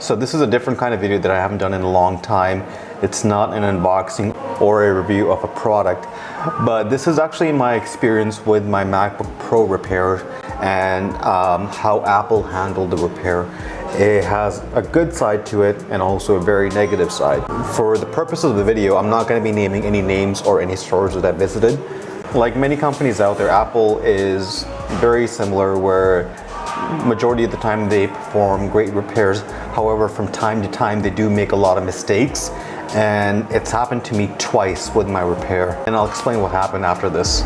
So this is a different kind of video that I haven't done in a long time. It's not an unboxing or a review of a product, but this is actually my experience with my MacBook Pro repair and how Apple handled the repair. It has a good side to it and also a very negative side. For the purposes of the video, I'm not going to be naming any names or any stores that I visited. Like many companies out there, Apple is very similar where majority of the time they perform great repairs. However, from time to time they do make a lot of mistakes, and it's happened to me twice with my repair, and I'll explain what happened after this.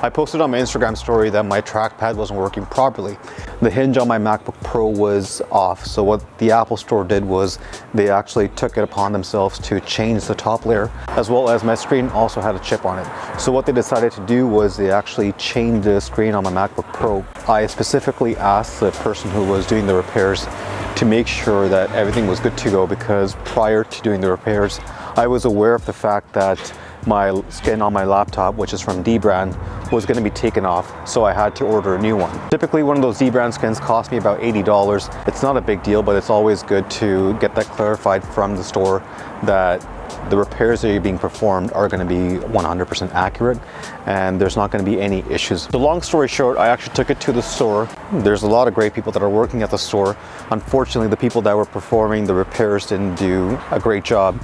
I posted on my Instagram story that my trackpad wasn't working properly. The hinge on my MacBook Pro was off, so what the Apple Store did was they actually took it upon themselves to change the top layer, as well as my screen also had a chip on it. So what they decided to do was they actually changed the screen on my MacBook Pro. I specifically asked the person who was doing the repairs to make sure that everything was good to go, because prior to doing the repairs, I was aware of the fact that my skin on my laptop, which is from D brand, was going to be taken off, so I had to order a new one. Typically one of those D brand skins cost me about $80. It's not a big deal, but it's always good to get that clarified from the store that the repairs that are being performed are going to be 100% accurate and there's not going to be any issues. So long story short, I actually took it to the store. There's a lot of great people that are working at the store. Unfortunately, the people that were performing the repairs didn't do a great job.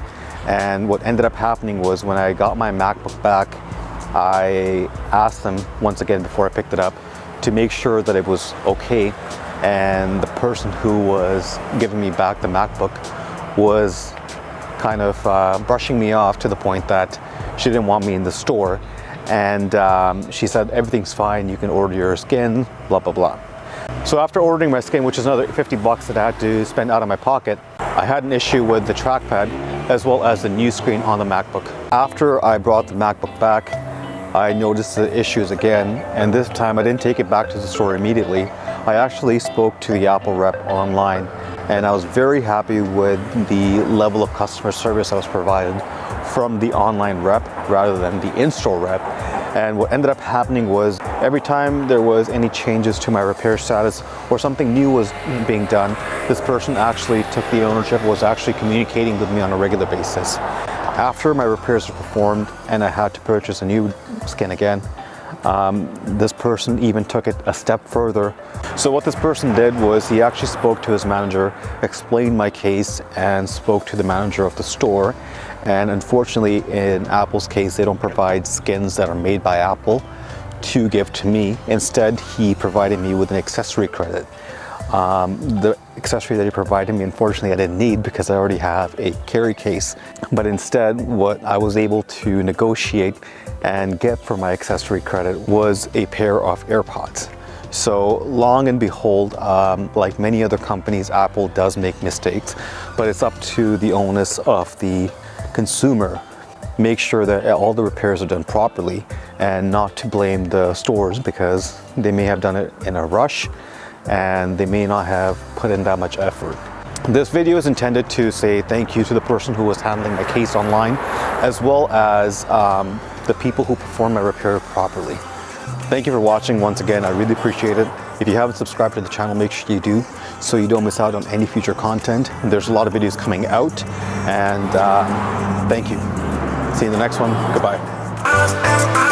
And what ended up happening was when I got my MacBook back, I asked them once again before I picked it up to make sure that it was okay. And the person who was giving me back the MacBook was kind of brushing me off to the point that she didn't want me in the store. And she said, everything's fine, you can order your skin, blah, blah, blah. So after ordering my skin, which is another $50 that I had to spend out of my pocket, I had an issue with the trackpad as well as the new screen on the MacBook. After I brought the MacBook back, I noticed the issues again, and this time I didn't take it back to the store immediately. I actually spoke to the Apple rep online, and I was very happy with the level of customer service I was provided from the online rep rather than the in-store rep. And what ended up happening was every time there was any changes to my repair status or something new was being done, this person actually took the ownership, was actually communicating with me on a regular basis. After my repairs were performed and I had to purchase a new skin again, this person even took it a step further. So what this person did was he actually spoke to his manager, explained my case, and spoke to the manager of the store. And unfortunately, in Apple's case, they don't provide skins that are made by Apple to give to me. Instead, he provided me with an accessory credit. The accessory that he provided me, unfortunately, I didn't need because I already have a carry case. But instead, what I was able to negotiate and get for my accessory credit was a pair of AirPods. So long and behold, like many other companies, Apple does make mistakes, but it's up to the onus of the consumer. Make sure that all the repairs are done properly and not to blame the stores because they may have done it in a rush and they may not have put in that much effort. This video is intended to say thank you to the person who was handling my case online, as well as the people who performed my repair properly. Thank you for watching once again. I really appreciate it. If you haven't subscribed to the channel, make sure you do so you don't miss out on any future content. There's a lot of videos coming out, and thank you. See you in the next one. Goodbye.